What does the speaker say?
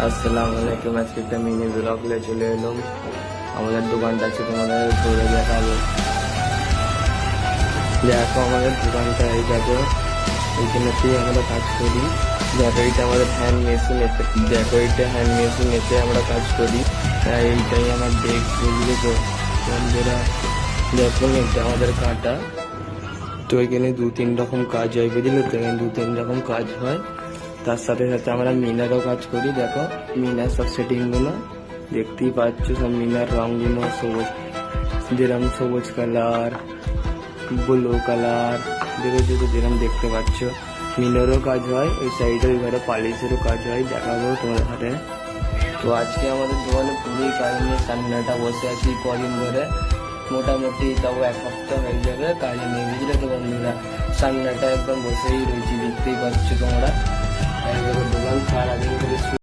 আসসালামু আলাইকুম। আজকে একটা মিনি ব্লগ নিয়ে চলে এলাম। আমাদের দোকানটা আছে, তোমাদের ঘুরে দেখাবো। দেখো আমাদের দোকানটা এই দেখো, এইখানেতেই আমরা কাজ করি। দেখো এইটা আমাদের হ্যান্ড মেশিন, এতে দেখো এইটা হ্যান্ড মেশিন, এতে আমরা কাজ করি। এইটাই আমার ডেক, বুঝলে তো বন্ধুরা। দেখুন এটা আমাদের কাঁটা। তো এখানে 2-3 রকম কাজ হয়, বুঝলে তো। এখানে 2-3 রকম কাজ হয়। তার সাথে সাথে আমরা মিনারও কাজ করি। দেখো মিনার সব সেটিংগুলো দেখতেই পাচ্ছ, সব মিনার রঙগুলো সবুজ, যেরকম সবুজ কালার, ব্লু কালার, দেখেছো তো যেরকম দেখতে পাচ্ছ। মিনারও কাজ হয়, ওই সাইডে ওই ঘরে পালিশেরও কাজ হয়, দেখাবো তোমার ঘরে। তো আজকে আমাদের দোকানে পুরোই কাজ নিয়ে সামনেটা বসে আছি কদিন ধরে, মোটামুটি তাও 1 সপ্তাহ হয়ে যাবে কাজে নেই, বুঝলে তো বন্ধুরা। সামনেটা একদম বসেই রয়েছি, দেখতেই পাচ্ছ তোমরা। দোকান সারাদিন ধরে